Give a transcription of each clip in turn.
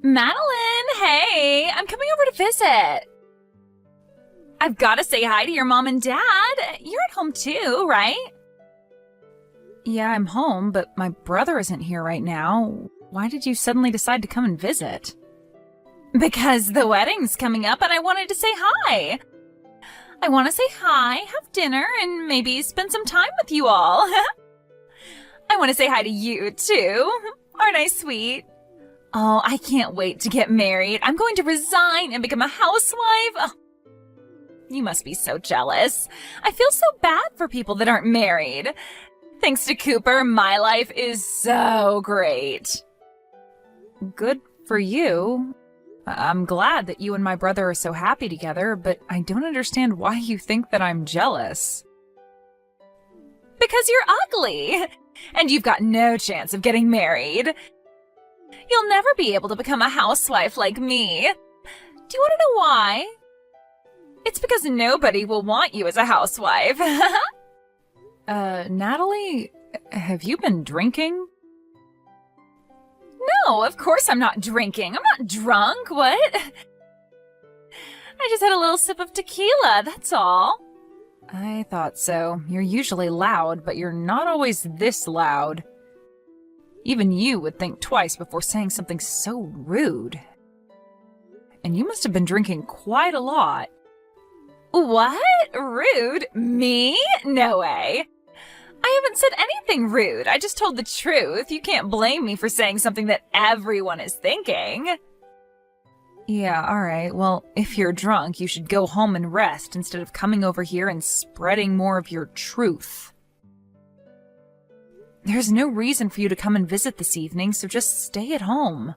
Madeline, hey, I'm coming over to visit. I've got to say hi to your mom and dad. You're at home too, right? Yeah, I'm home, but my brother isn't here right now. Why did you suddenly decide to come and visit? Because the wedding's coming up and I wanted to say hi. I want to say hi, have dinner, and maybe spend some time with you all. I want to say hi to you too. Aren't I sweet? Oh, I can't wait to get married. I'm going to resign and become a housewife. Oh, you must be so jealous. I feel so bad for people that aren't married. Thanks to Cooper, my life is so great. Good for you. I'm glad that you and my brother are so happy together, but I don't understand why you think that I'm jealous. Because you're ugly, and you've got no chance of getting married. You'll never be able to become a housewife like me. Do you want to know why? It's because nobody will want you as a housewife. Natalie, have you been drinking? No, of course I'm not drinking. I'm not drunk, what? I just had a little sip of tequila, that's all. I thought so. You're usually loud, but you're not always this loud. Even you would think twice before saying something so rude. And you must have been drinking quite a lot. What? Rude? Me? No way. I haven't said anything rude. I just told the truth. You can't blame me for saying something that everyone is thinking. Yeah, alright. Well, if you're drunk, you should go home and rest instead of coming over here and spreading more of your truth. There's no reason for you to come and visit this evening, so just stay at home.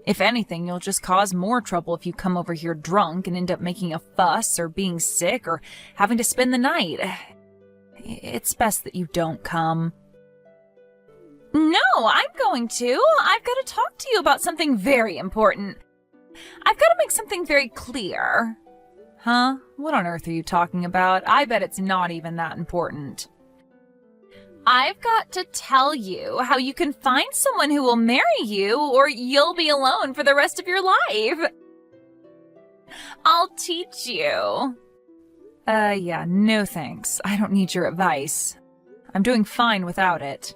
If anything, you'll just cause more trouble if you come over here drunk and end up making a fuss or being sick or having to spend the night. It's best that you don't come. No, I'm going to. I've got to talk to you about something very important. I've got to make something very clear. Huh? What on earth are you talking about? I bet it's not even that important. I've got to tell you how you can find someone who will marry you or you'll be alone for the rest of your life. I'll teach you. Yeah, no thanks. I don't need your advice. I'm doing fine without it.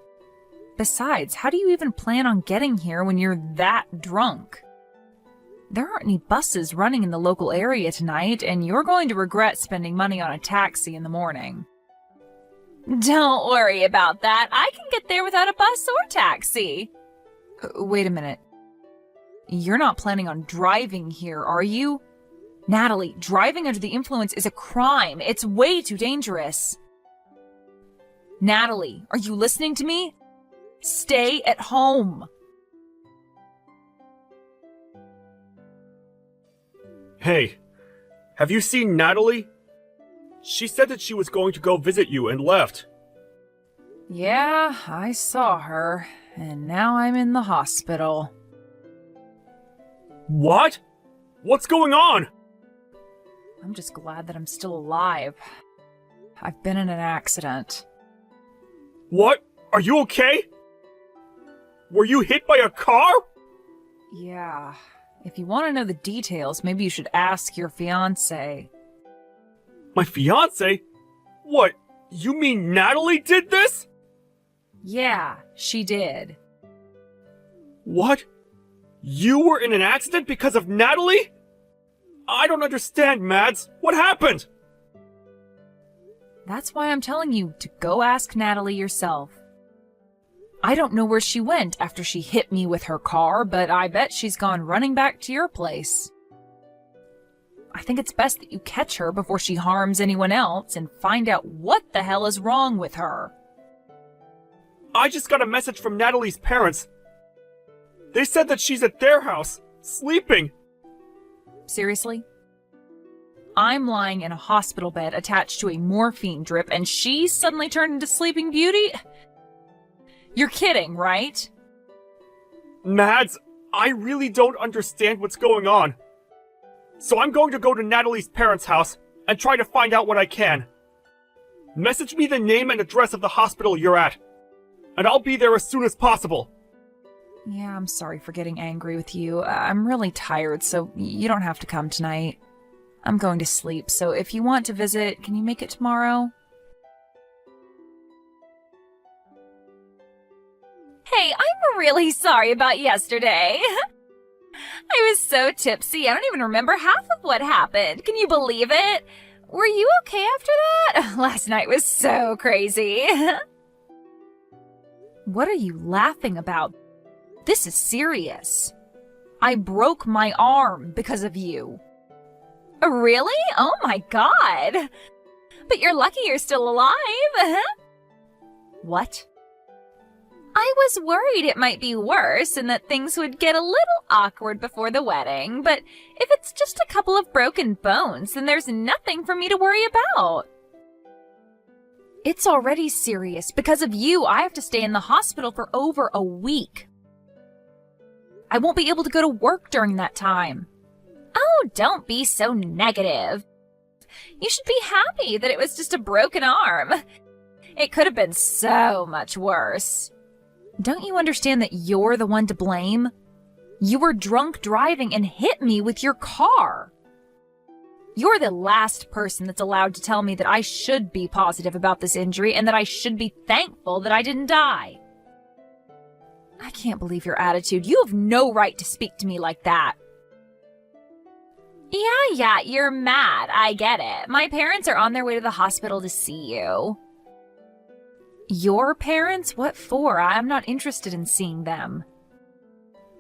Besides, how do you even plan on getting here when you're that drunk? There aren't any buses running in the local area tonight, and you're going to regret spending money on a taxi in the morning. Don't worry about that. I can get there without a bus or taxi. Wait a minute. You're not planning on driving here, are you? Natalie, driving under the influence is a crime. It's way too dangerous. Natalie, are you listening to me? Stay at home. Hey, have you seen Natalie? She said that she was going to go visit you and left. Yeah, I saw her, and now I'm in the hospital. What? What's going on? I'm just glad that I'm still alive. I've been in an accident. What? Are you okay? Were you hit by a car? Yeah. If you want to know the details, maybe you should ask your fiancé. My fiancé? What? You mean Natalie did this? Yeah, she did. What? You were in an accident because of Natalie? I don't understand, Mads. What happened? That's why I'm telling you to go ask Natalie yourself. I don't know where she went after she hit me with her car, but I bet she's gone running back to your place. I think it's best that you catch her before she harms anyone else and find out what the hell is wrong with her. I just got a message from Natalie's parents. They said that she's at their house, sleeping. Seriously? I'm lying in a hospital bed attached to a morphine drip and she suddenly turned into Sleeping Beauty? You're kidding, right? Mads, I really don't understand what's going on. So I'm going to go to Natalie's parents' house and try to find out what I can. Message me the name and address of the hospital you're at, and I'll be there as soon as possible. Yeah, I'm sorry for getting angry with you. I'm really tired, so you don't have to come tonight. I'm going to sleep, so if you want to visit, can you make it tomorrow? Hey, I'm really sorry about yesterday. I was so tipsy, I don't even remember half of what happened. Can you believe it? Were you okay after that? Last night was so crazy. What are you laughing about? This is serious. I broke my arm because of you. Really? Oh my god. But you're lucky you're still alive. What? I was worried it might be worse and that things would get a little awkward before the wedding, but if it's just a couple of broken bones, then there's nothing for me to worry about. It's already serious. Because of you, I have to stay in the hospital for over a week. I won't be able to go to work during that time. Oh, don't be so negative. You should be happy that it was just a broken arm. It could have been so much worse. Don't you understand that you're the one to blame? You were drunk driving and hit me with your car. You're the last person that's allowed to tell me that I should be positive about this injury and that I should be thankful that I didn't die. I can't believe your attitude. You have no right to speak to me like that. Yeah, you're mad. I get it. My parents are on their way to the hospital to see you. Your parents? What for? I'm not interested in seeing them.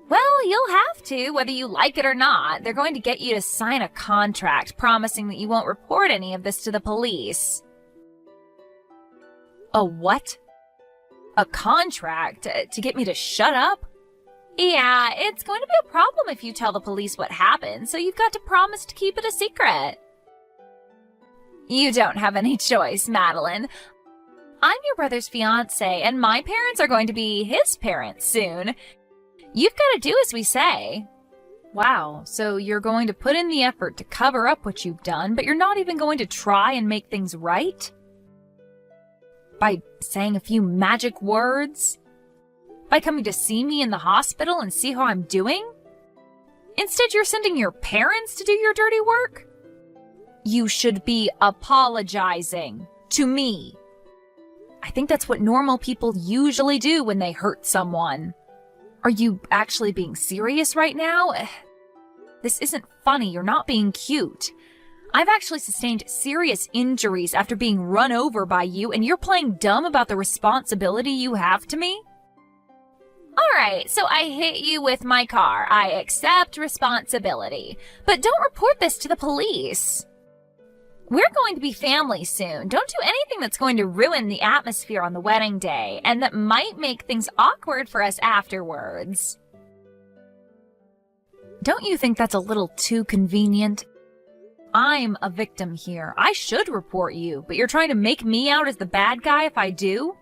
Well, you'll have to, whether you like it or not. They're going to get you to sign a contract promising that you won't report any of this to the police. A what? A contract? To get me to shut up? Yeah, it's going to be a problem if you tell the police what happened, so you've got to promise to keep it a secret. You don't have any choice, Madeline. I'm your brother's fiancé, and my parents are going to be his parents soon. You've got to do as we say. Wow, so you're going to put in the effort to cover up what you've done, but you're not even going to try and make things right? By saying a few magic words? By coming to see me in the hospital and see how I'm doing? Instead, you're sending your parents to do your dirty work? You should be apologizing to me. I think that's what normal people usually do when they hurt someone. Are you actually being serious right now? This isn't funny. You're not being cute. I've actually sustained serious injuries after being run over by you, and you're playing dumb about the responsibility you have to me? Alright, so I hit you with my car. I accept responsibility. But don't report this to the police. We're going to be family soon. Don't do anything that's going to ruin the atmosphere on the wedding day, and that might make things awkward for us afterwards. Don't you think that's a little too convenient? I'm a victim here. I should report you, but you're trying to make me out as the bad guy if I do?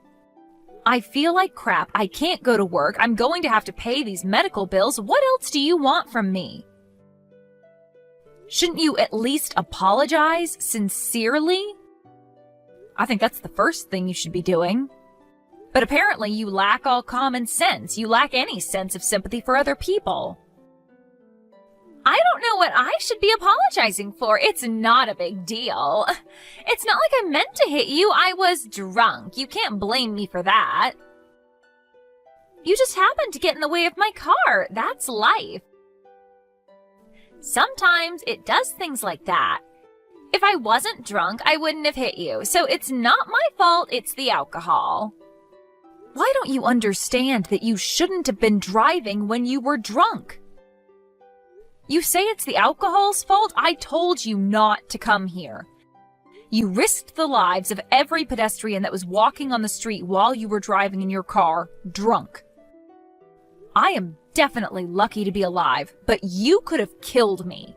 I feel like crap. I can't go to work. I'm going to have to pay these medical bills. What else do you want from me? Shouldn't you at least apologize sincerely? I think that's the first thing you should be doing. But apparently you lack all common sense. You lack any sense of sympathy for other people. I don't know what I should be apologizing for. It's not a big deal. It's not like I meant to hit you. I was drunk. You can't blame me for that. You just happened to get in the way of my car. That's life. Sometimes it does things like that. If I wasn't drunk, I wouldn't have hit you. So it's not my fault, it's the alcohol. Why don't you understand that you shouldn't have been driving when you were drunk? You say it's the alcohol's fault? I told you not to come here. You risked the lives of every pedestrian that was walking on the street while you were driving in your car, drunk. I am definitely lucky to be alive, but you could have killed me.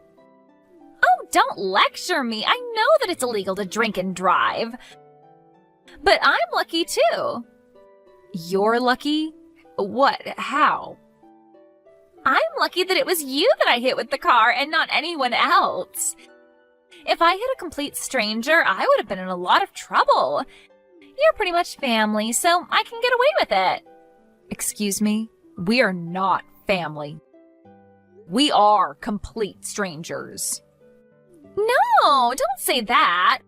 Oh, don't lecture me. I know that it's illegal to drink and drive. But I'm lucky too. You're lucky? What? How? I'm lucky that it was you that I hit with the car and not anyone else. If I hit a complete stranger, I would have been in a lot of trouble. You're pretty much family, so I can get away with it. Excuse me? We are not family. We are complete strangers. No, don't say that.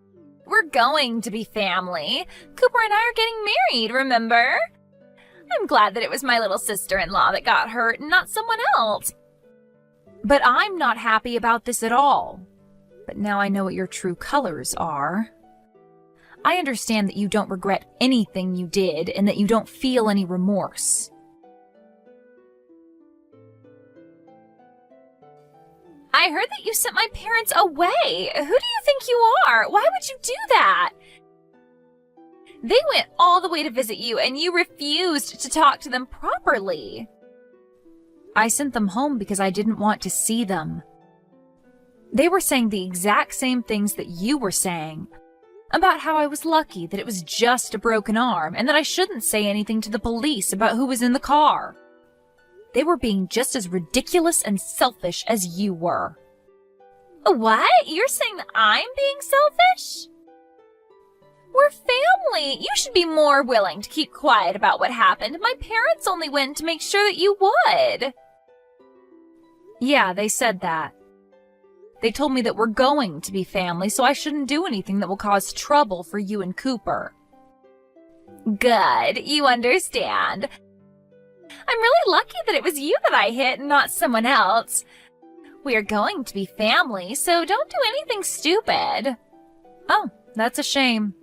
We're going to be family. Cooper and I are getting married, remember? I'm glad that it was my little sister-in-law that got hurt and not someone else. But I'm not happy about this at all. But now I know what your true colors are. I understand that you don't regret anything you did and that you don't feel any remorse. I heard that you sent my parents away. Who do you think you are? Why would you do that? They went all the way to visit you and you refused to talk to them properly. I sent them home because I didn't want to see them. They were saying the exact same things that you were saying. About how I was lucky that it was just a broken arm and that I shouldn't say anything to the police about who was in the car. They were being just as ridiculous and selfish as you were. What? You're saying that I'm being selfish? We're family. You should be more willing to keep quiet about what happened. My parents only went to make sure that you would. Yeah, they said that. They told me that we're going to be family, so I shouldn't do anything that will cause trouble for you and Cooper. Good. You understand. I'm really lucky that it was you that I hit and not someone else. We are going to be family, so don't do anything stupid. Oh, that's a shame.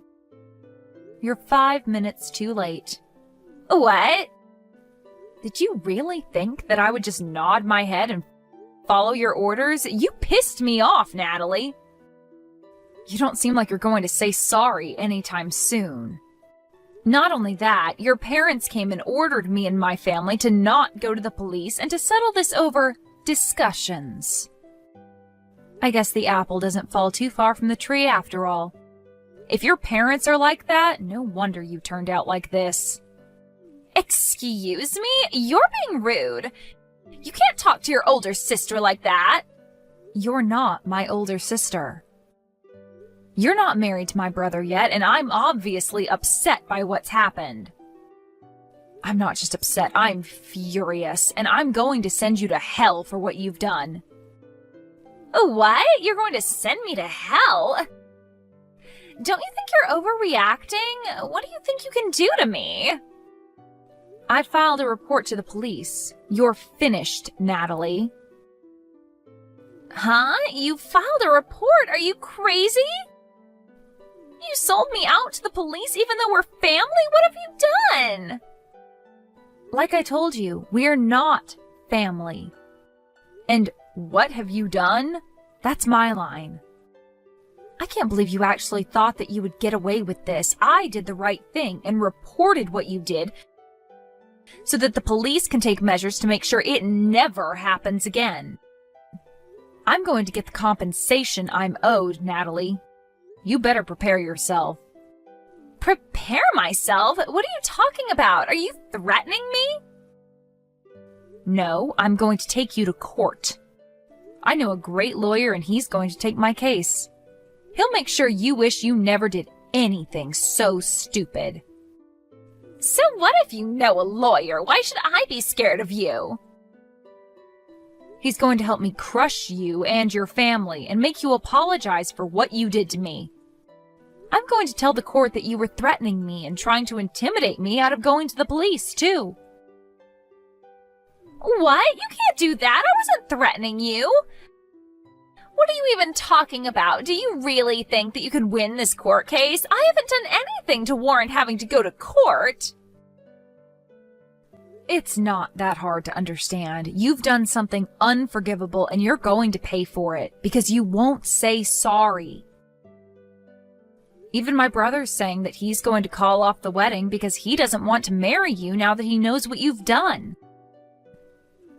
You're 5 minutes too late. What? Did you really think that I would just nod my head and follow your orders? You pissed me off, Natalie. You don't seem like you're going to say sorry anytime soon. Not only that, your parents came and ordered me and my family to not go to the police and to settle this over discussions. I guess the apple doesn't fall too far from the tree after all. If your parents are like that, no wonder you turned out like this. Excuse me? You're being rude. You can't talk to your older sister like that. You're not my older sister. You're not married to my brother yet, and I'm obviously upset by what's happened. I'm not just upset, I'm furious, and I'm going to send you to hell for what you've done. What? You're going to send me to hell? Don't you think you're overreacting? What do you think you can do to me? I filed a report to the police. You're finished, Natalie. Huh? You filed a report? Are you crazy? You sold me out to the police even though we're family? What have you done? Like I told you, we're not family. And what have you done? That's my line. I can't believe you actually thought that you would get away with this. I did the right thing and reported what you did so that the police can take measures to make sure it never happens again. I'm going to get the compensation I'm owed, Natalie. You better prepare yourself. Prepare myself? What are you talking about? Are you threatening me? No, I'm going to take you to court. I know a great lawyer and he's going to take my case. He'll make sure you wish you never did anything so stupid. So what if you know a lawyer? Why should I be scared of you? He's going to help me crush you and your family and make you apologize for what you did to me. I'm going to tell the court that you were threatening me and trying to intimidate me out of going to the police, too. What? You can't do that. I wasn't threatening you. What are you even talking about? Do you really think that you can win this court case? I haven't done anything to warrant having to go to court. It's not that hard to understand. You've done something unforgivable and you're going to pay for it because you won't say sorry. Even my brother's saying that he's going to call off the wedding because he doesn't want to marry you now that he knows what you've done.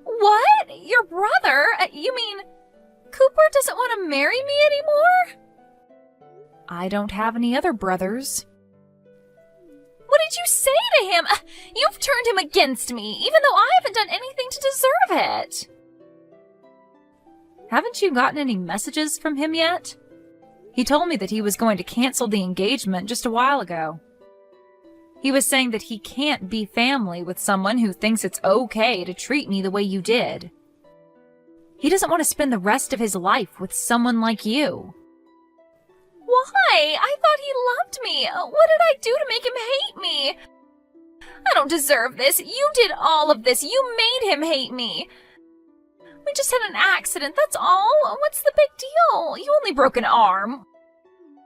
What? Your brother? You mean Cooper doesn't want to marry me anymore? I don't have any other brothers. What did you say to him? You've turned him against me, even though I haven't done anything to deserve it. Haven't you gotten any messages from him yet? He told me that he was going to cancel the engagement just a while ago. He was saying that he can't be family with someone who thinks it's okay to treat me the way you did. He doesn't want to spend the rest of his life with someone like you. Why? I thought he loved me. What did I do to make him hate me? I don't deserve this. You did all of this. You made him hate me. We just had an accident, that's all. What's the big deal? You only broke an arm.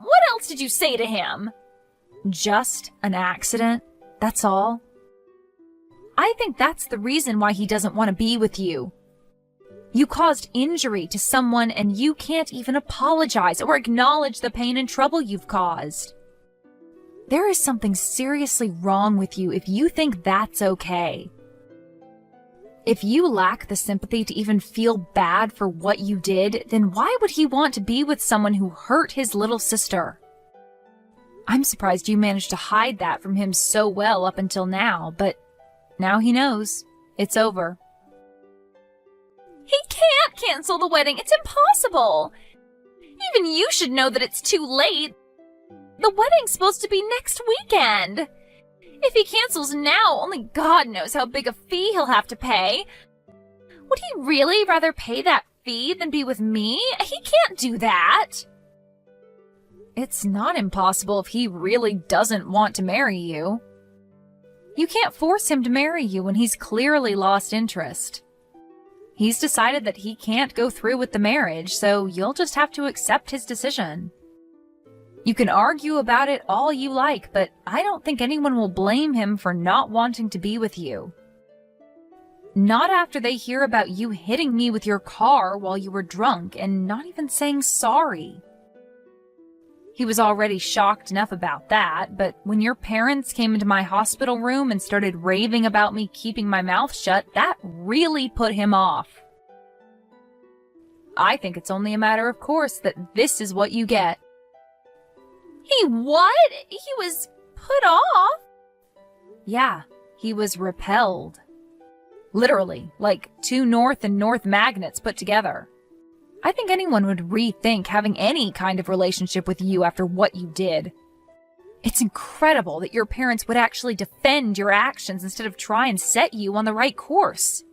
What else did you say to him? Just an accident, that's all. I think that's the reason why he doesn't want to be with you. You caused injury to someone and you can't even apologize or acknowledge the pain and trouble you've caused. There is something seriously wrong with you if you think that's okay. If you lack the sympathy to even feel bad for what you did, then why would he want to be with someone who hurt his little sister? I'm surprised you managed to hide that from him so well up until now, but now he knows. It's over. He can't cancel the wedding. It's impossible. Even you should know that it's too late. The wedding's supposed to be next weekend. If he cancels now, only God knows how big a fee he'll have to pay. Would he really rather pay that fee than be with me? He can't do that. It's not impossible if he really doesn't want to marry you. You can't force him to marry you when he's clearly lost interest. He's decided that he can't go through with the marriage, so you'll just have to accept his decision. You can argue about it all you like, but I don't think anyone will blame him for not wanting to be with you. Not after they hear about you hitting me with your car while you were drunk and not even saying sorry. He was already shocked enough about that, but when your parents came into my hospital room and started raving about me keeping my mouth shut, that really put him off. I think it's only a matter of course that this is what you get. He what? He was put off? Yeah, he was repelled. Literally, like two north and north magnets put together. I think anyone would rethink having any kind of relationship with you after what you did. It's incredible that your parents would actually defend your actions instead of try and set you on the right course.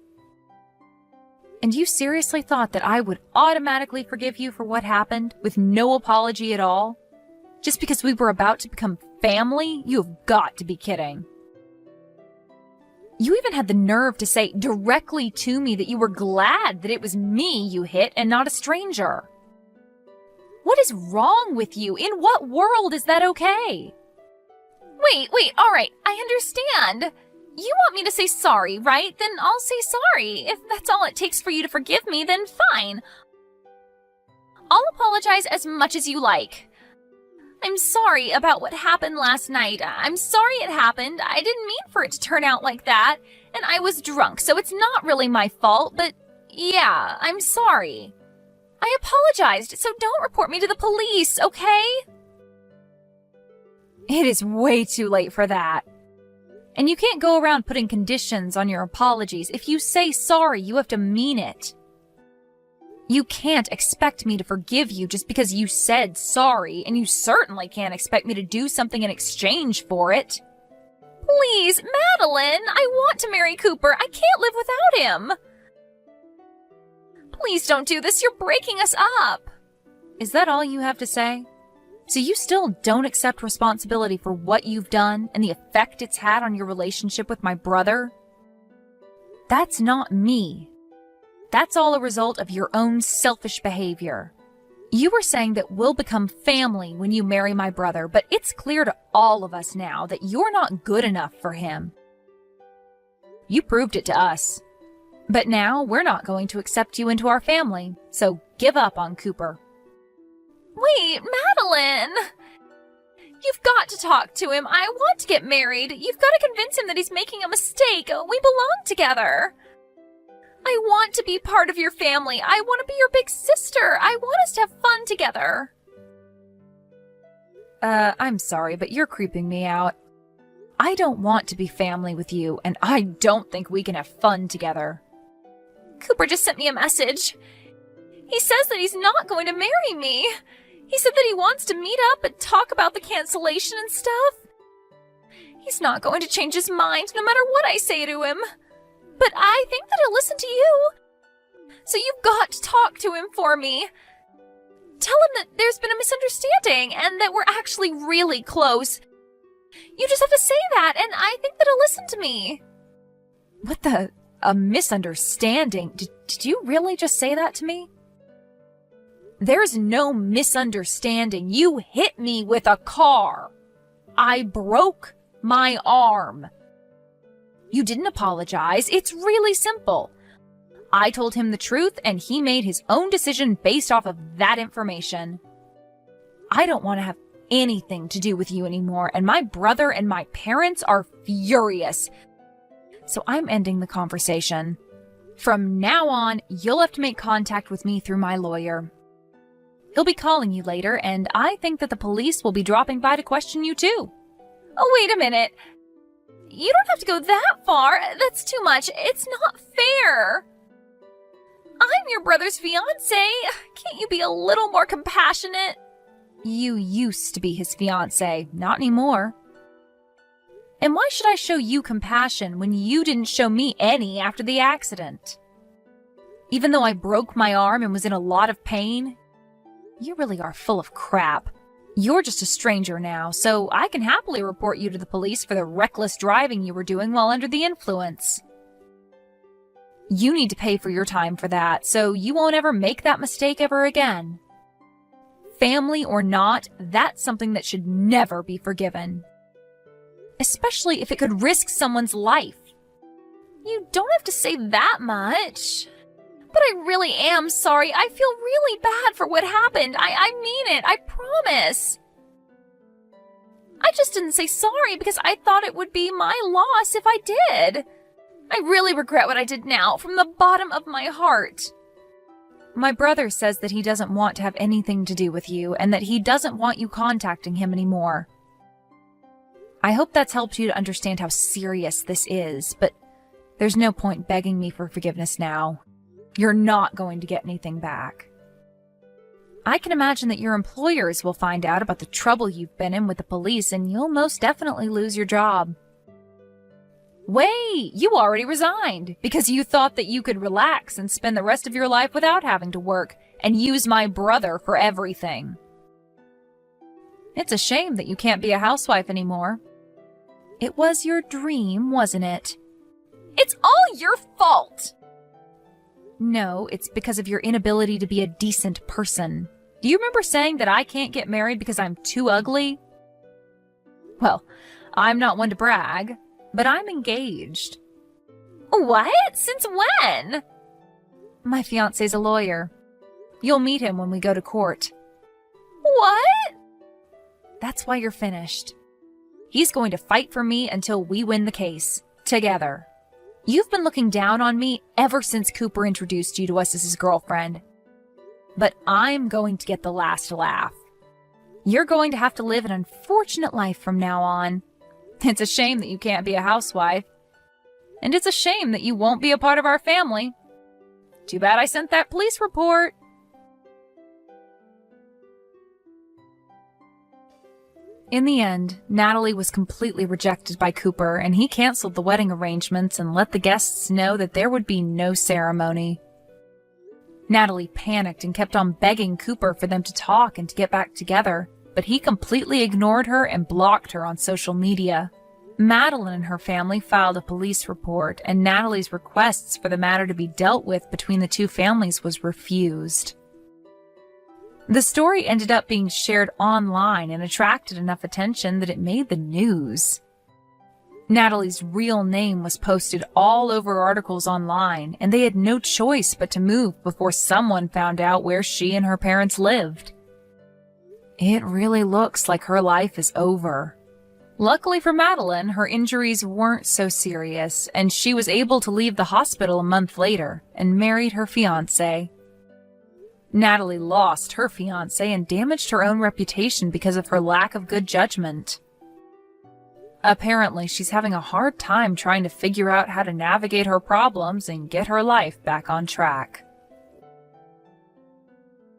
And you seriously thought that I would automatically forgive you for what happened with no apology at all? Just because we were about to become family? You have got to be kidding. You even had the nerve to say directly to me that you were glad that it was me you hit and not a stranger. What is wrong with you? In what world is that okay? Wait, all right, I understand. You want me to say sorry, right? Then I'll say sorry. If that's all it takes for you to forgive me, then fine. I'll apologize as much as you like. I'm sorry about what happened last night. I'm sorry it happened. I didn't mean for it to turn out like that. And I was drunk, so it's not really my fault, but yeah, I'm sorry. I apologized, so don't report me to the police, okay? It is way too late for that. And you can't go around putting conditions on your apologies. If you say sorry, you have to mean it. You can't expect me to forgive you just because you said sorry, and you certainly can't expect me to do something in exchange for it. Please, Madeline, I want to marry Cooper. I can't live without him. Please don't do this. You're breaking us up. Is that all you have to say? So you still don't accept responsibility for what you've done and the effect it's had on your relationship with my brother? That's not me. That's all a result of your own selfish behavior. You were saying that we'll become family when you marry my brother, but it's clear to all of us now that you're not good enough for him. You proved it to us. But now we're not going to accept you into our family, so give up on Cooper. Wait, Madeline! You've got to talk to him. I want to get married. You've got to convince him that he's making a mistake. We belong together. I want to be part of your family. I want to be your big sister. I want us to have fun together. I'm sorry, but you're creeping me out. I don't want to be family with you, and I don't think we can have fun together. Cooper just sent me a message. He says that he's not going to marry me. He said that he wants to meet up and talk about the cancellation and stuff. He's not going to change his mind no matter what I say to him. But I think that he'll listen to you. So you've got to talk to him for me. Tell him that there's been a misunderstanding and that we're actually really close. You just have to say that, and I think that he'll listen to me. What the? A misunderstanding? Did you really just say that to me? There's no misunderstanding. You hit me with a car. I broke my arm. You didn't apologize. It's really simple. I told him the truth, and he made his own decision based off of that information. I don't want to have anything to do with you anymore, and my brother and my parents are furious. So I'm ending the conversation. From now on, you'll have to make contact with me through my lawyer. He'll be calling you later, and I think that the police will be dropping by to question you too. Oh, wait a minute. You don't have to go that far. That's too much. It's not fair. I'm your brother's fiancé. Can't you be a little more compassionate? You used to be his fiancé, not anymore. And why should I show you compassion when you didn't show me any after the accident? Even though I broke my arm and was in a lot of pain, you really are full of crap. You're just a stranger now, so I can happily report you to the police for the reckless driving you were doing while under the influence. You need to pay for your time for that, so you won't ever make that mistake ever again. Family or not, that's something that should never be forgiven. Especially if it could risk someone's life. You don't have to say that much. But I really am sorry. I feel really bad for what happened. I mean it. I promise. I just didn't say sorry because I thought it would be my loss if I did. I really regret what I did now, from the bottom of my heart. My brother says that he doesn't want to have anything to do with you and that he doesn't want you contacting him anymore. I hope that's helped you to understand how serious this is, but there's no point begging me for forgiveness now. You're not going to get anything back. I can imagine that your employers will find out about the trouble you've been in with the police and you'll most definitely lose your job. Wait, you already resigned because you thought that you could relax and spend the rest of your life without having to work and use my brother for everything. It's a shame that you can't be a housewife anymore. It was your dream, wasn't it? It's all your fault! No, it's because of your inability to be a decent person. Do you remember saying that I can't get married because I'm too ugly? Well, I'm not one to brag, but I'm engaged. What? Since when? My fiancé's a lawyer. You'll meet him when we go to court. What? That's why you're finished. He's going to fight for me until we win the case. Together. You've been looking down on me ever since Cooper introduced you to us as his girlfriend. But I'm going to get the last laugh. You're going to have to live an unfortunate life from now on. It's a shame that you can't be a housewife. And it's a shame that you won't be a part of our family. Too bad I sent that police report. In the end, Natalie was completely rejected by Cooper, and he canceled the wedding arrangements and let the guests know that there would be no ceremony. Natalie panicked and kept on begging Cooper for them to talk and to get back together, but he completely ignored her and blocked her on social media. Madeline and her family filed a police report, and Natalie's requests for the matter to be dealt with between the two families was refused. The story ended up being shared online and attracted enough attention that it made the news. Natalie's real name was posted all over articles online, and they had no choice but to move before someone found out where she and her parents lived. It really looks like her life is over. Luckily for Madeline, her injuries weren't so serious, and she was able to leave the hospital a month later and married her fiancé. Natalie lost her fiancé and damaged her own reputation because of her lack of good judgment. Apparently, she's having a hard time trying to figure out how to navigate her problems and get her life back on track.